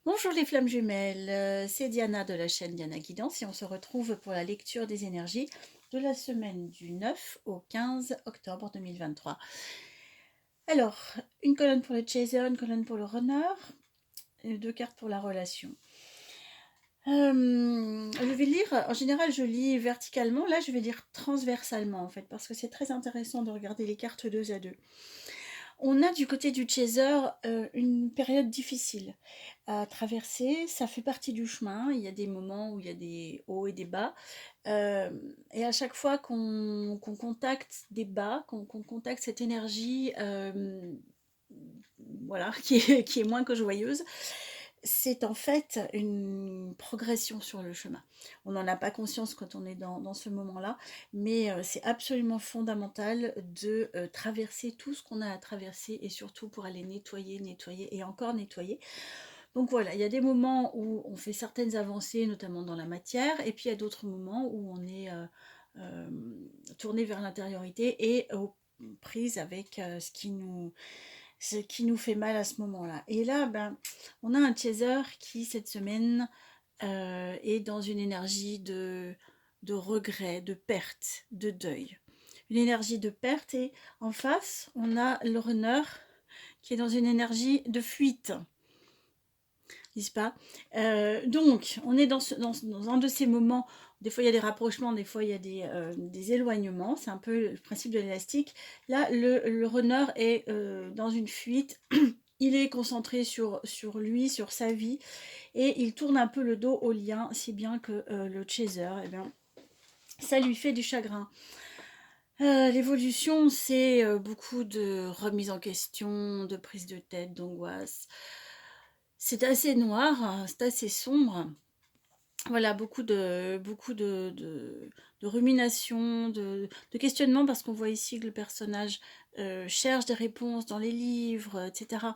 Bonjour les flammes jumelles, c'est Diana de la chaîne Diana Guidance et on se retrouve pour la lecture des énergies de la semaine du 9 au 15 octobre 2023. Alors, une colonne pour le chaser, une colonne pour le runner, et deux cartes pour la relation. Je vais lire, en général je lis verticalement, là je vais lire transversalement en fait, parce que c'est très intéressant de regarder les cartes deux à deux. On a du côté du chaser une période difficile à traverser, ça fait partie du chemin, il y a des moments où il y a des hauts et des bas, et à chaque fois qu'on contacte des bas, qu'on contacte cette énergie, voilà, qui est moins que joyeuse, c'est en fait une progression sur le chemin. On n'en a pas conscience quand on est dans ce moment-là, mais c'est absolument fondamental de traverser tout ce qu'on a à traverser et surtout pour aller nettoyer, nettoyer et encore nettoyer. Donc voilà, il y a des moments où on fait certaines avancées, notamment dans la matière, et puis il y a d'autres moments où on est tourné vers l'intériorité et aux prises avec ce qui nous fait mal à ce moment-là. Et là, ben, on a un chaser qui, cette semaine, est dans une énergie de regret, de perte, de deuil. Une énergie de perte et en face, on a le runner qui est dans une énergie de fuite, n'est-ce pas? Donc, on est dans un de ces moments, des fois il y a des rapprochements, des fois il y a des éloignements, c'est un peu le principe de l'élastique. Là, le runner est dans une fuite, il est concentré sur lui, sur sa vie, et il tourne un peu le dos au lien, si bien que le chaser, eh bien, ça lui fait du chagrin. L'évolution, c'est beaucoup de remise en question, de prise de tête, d'angoisse. C'est assez noir, c'est assez sombre. Voilà, beaucoup de ruminations, de questionnements, parce qu'on voit ici que le personnage cherche des réponses dans les livres, etc.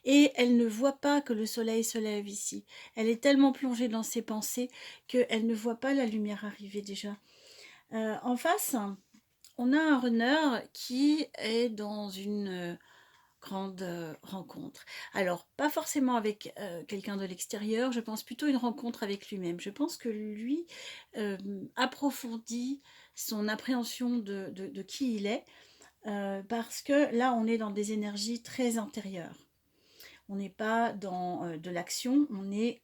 Et elle ne voit pas que le soleil se lève ici. Elle est tellement plongée dans ses pensées qu'elle ne voit pas la lumière arriver déjà. En face, on a un runner qui est dans une grande rencontre. Alors, pas forcément avec quelqu'un de l'extérieur, je pense plutôt une rencontre avec lui-même. Je pense que lui euh, approfondit son appréhension de qui il est, parce que là, on est dans des énergies très intérieures. On n'est pas dans de l'action, on est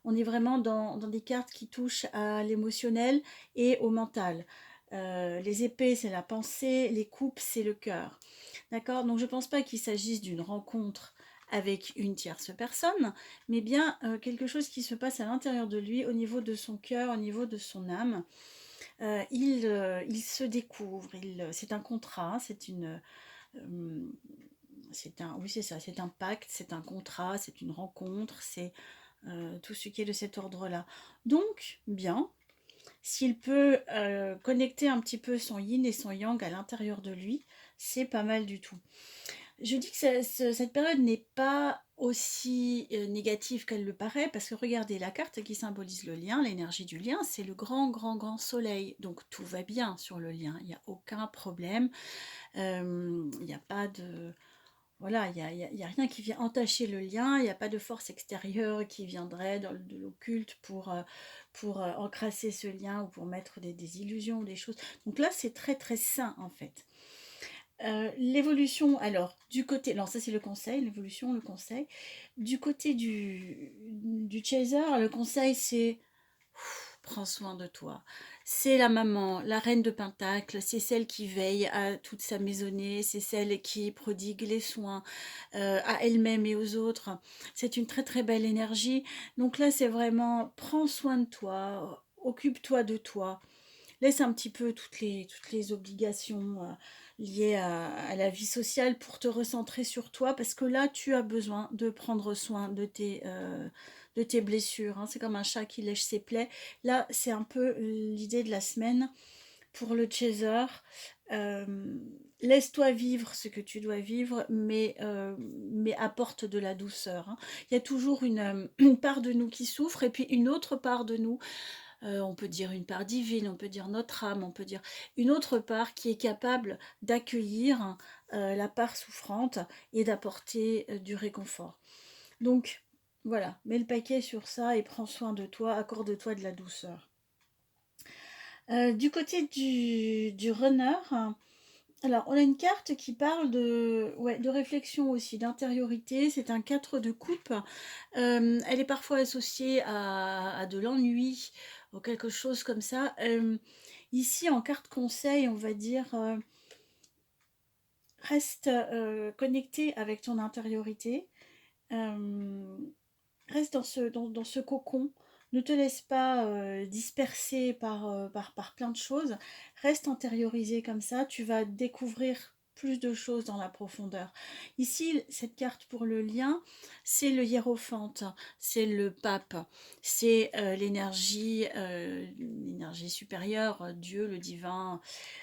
vraiment dans des cartes qui touchent à l'émotionnel et au mental. Les épées, c'est la pensée, les coupes, c'est le cœur. D'accord. Donc je ne pense pas qu'il s'agisse d'une rencontre avec une tierce personne, mais bien quelque chose qui se passe à l'intérieur de lui, au niveau de son cœur, au niveau de son âme. Il se découvre, c'est un contrat, euh, oui c'est ça, c'est un pacte, c'est un contrat, c'est une rencontre, c'est tout ce qui est de cet ordre-là. Donc, bien, s'il peut connecter un petit peu son yin et son yang à l'intérieur de lui, c'est pas mal du tout. Je dis que cette période n'est pas aussi négative qu'elle le paraît, parce que regardez, la carte qui symbolise le lien, l'énergie du lien, c'est le grand, grand, grand soleil. Donc tout va bien sur le lien, il n'y a aucun problème, il n'y a pas de... Voilà, il y a rien qui vient entacher le lien, il n'y a pas de force extérieure qui viendrait de l'occulte pour encrasser ce lien ou pour mettre des illusions ou des choses. Donc là, c'est très très sain en fait. L'évolution, alors, du côté, alors ça c'est le conseil, l'évolution, le conseil. Du côté du chaser, le conseil c'est prends soin de toi. C'est la maman, la reine de Pentacle, c'est celle qui veille à toute sa maisonnée, c'est celle qui prodigue les soins à elle-même et aux autres. C'est une très très belle énergie. Donc là, c'est vraiment prends soin de toi, occupe-toi de toi. Laisse un petit peu toutes les obligations liées à la vie sociale pour te recentrer sur toi, parce que là, tu as besoin de prendre soin de tes blessures, hein. C'est comme un chat qui lèche ses plaies. Là, c'est un peu l'idée de la semaine pour le chaser. Euh, Laisse-toi vivre ce que tu dois vivre, mais apporte de la douceur, hein. Il y a toujours une part de nous qui souffre et puis une autre part de nous, on peut dire une part divine, on peut dire notre âme, on peut dire une autre part qui est capable d'accueillir la part souffrante et d'apporter du réconfort. Donc, Voilà, mets le paquet sur ça et prends soin de toi, accorde-toi de la douceur. Du côté du runner, alors on a une carte qui parle de réflexion aussi, d'intériorité. C'est un 4 de coupe. Elle est parfois associée à de l'ennui ou quelque chose comme ça. Ici, en carte conseil, on va dire, reste connecté avec ton intériorité. Euh, Reste dans ce cocon. Ne te laisse pas disperser par plein de choses. Reste intériorisé comme ça. Tu vas découvrir plus de choses dans la profondeur. Ici, cette carte pour le lien, c'est le hiérophante, c'est le pape, c'est l'énergie supérieure, Dieu, le divin,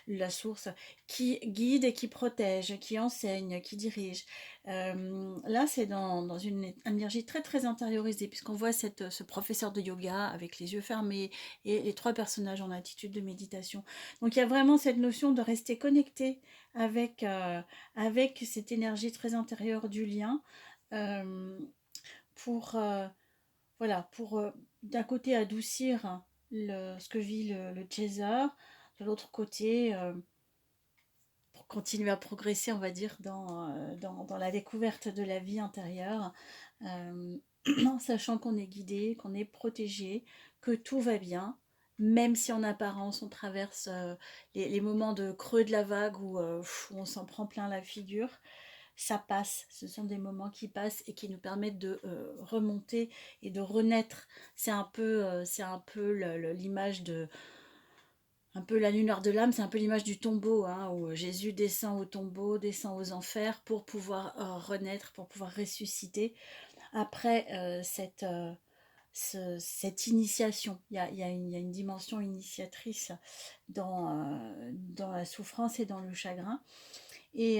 la source, qui guide et qui protège, qui enseigne, qui dirige. Là, c'est dans une énergie très très intériorisée, puisqu'on voit ce professeur de yoga avec les yeux fermés et les trois personnages en attitude de méditation. Donc il y a vraiment cette notion de rester connecté avec cette énergie très intérieure du lien euh, pour, voilà, pour d'un côté adoucir ce que vit le chaser, de l'autre côté pour continuer à progresser, on va dire, dans la découverte de la vie intérieure, euh, en sachant qu'on est guidé, qu'on est protégé, que tout va bien, même si en apparence on traverse les moments de creux de la vague où on s'en prend plein la figure. Ça passe, ce sont des moments qui passent et qui nous permettent de remonter et de renaître. C'est un peu l'image de, un peu la lumière de l'âme, c'est un peu l'image du tombeau, hein, où Jésus descend au tombeau, descend aux enfers pour pouvoir renaître, pour pouvoir ressusciter. Après cette initiation, il y a une dimension initiatrice dans la souffrance et dans le chagrin, et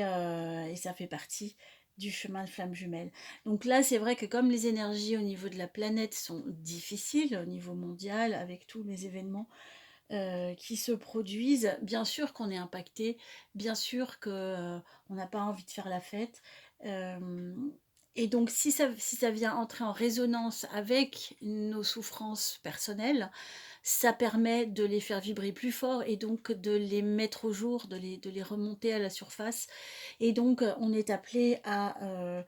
ça fait partie du chemin de flamme jumelle. Donc là, c'est vrai que comme les énergies au niveau de la planète sont difficiles, au niveau mondial, avec tous les événements qui se produisent. Bien sûr qu'on est impacté, bien sûr qu'on n'a pas envie de faire la fête. Euh, et donc, si ça vient entrer en résonance avec nos souffrances personnelles, ça permet de les faire vibrer plus fort et donc de les mettre au jour, de les remonter à la surface. Et donc, on est appelé à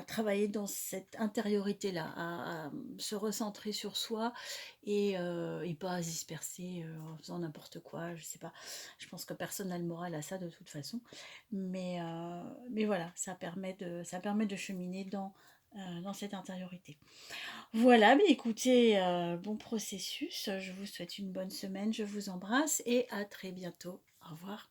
travailler dans cette intériorité-là, à se recentrer sur soi et pas à se disperser en faisant n'importe quoi, je sais pas. Je pense que personne n'a le moral à ça de toute façon. Mais voilà, ça permet de cheminer dans cette intériorité. Voilà, mais écoutez, bon processus. Je vous souhaite une bonne semaine, je vous embrasse et à très bientôt. Au revoir.